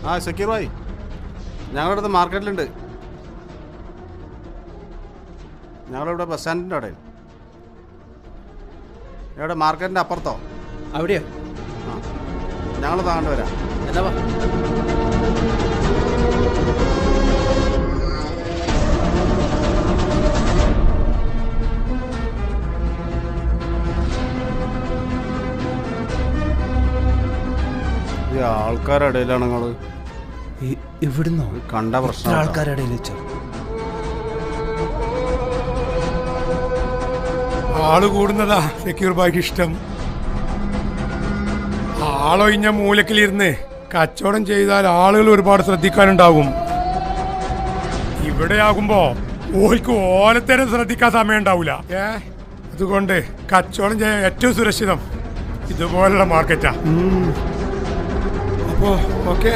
ആ സക്കീർ ഭായി, ഞങ്ങളുടെ അടുത്ത് മാർക്കറ്റിലുണ്ട്. ഞങ്ങളിവിടെ ബസ് സ്റ്റാൻഡിൻ്റെ അവിടെ. എവിടെ? മാർക്കറ്റിൻ്റെ അപ്പുറത്തോ? അവിടെയോ? ആ, ഞങ്ങൾ താണ്ട് വരാം. എന്നാ വാ. ഈ ആൾക്കാരുടെ ഇടയിലാണ് നിങ്ങൾ ഇവിടുന്നോ? കണ്ട പ്രശ്നം. ആൾക്കാരുടെ ഇടയിൽ വെച്ചോ? ആള് കൂടുന്നതാ സക്കീർ ഭായിക്ക് ഇഷ്ടം. ആളൊഴിഞ്ഞ മൂലക്കിലിരുന്ന് കച്ചവടം ചെയ്താൽ ആളുകൾ ഒരുപാട് ശ്രദ്ധിക്കാനുണ്ടാകും. ഇവിടെ ആകുമ്പോ ഓൽക്ക് ഓലത്തേരെ ശ്രദ്ധിക്കാൻ സമയം ഉണ്ടാവൂല. അതുകൊണ്ട് കച്ചവടം ചെയ്യാൻ ഏറ്റവും സുരക്ഷിതം ഇതുപോലുള്ള മാർക്കറ്റാ. അപ്പോ ഓക്കെ.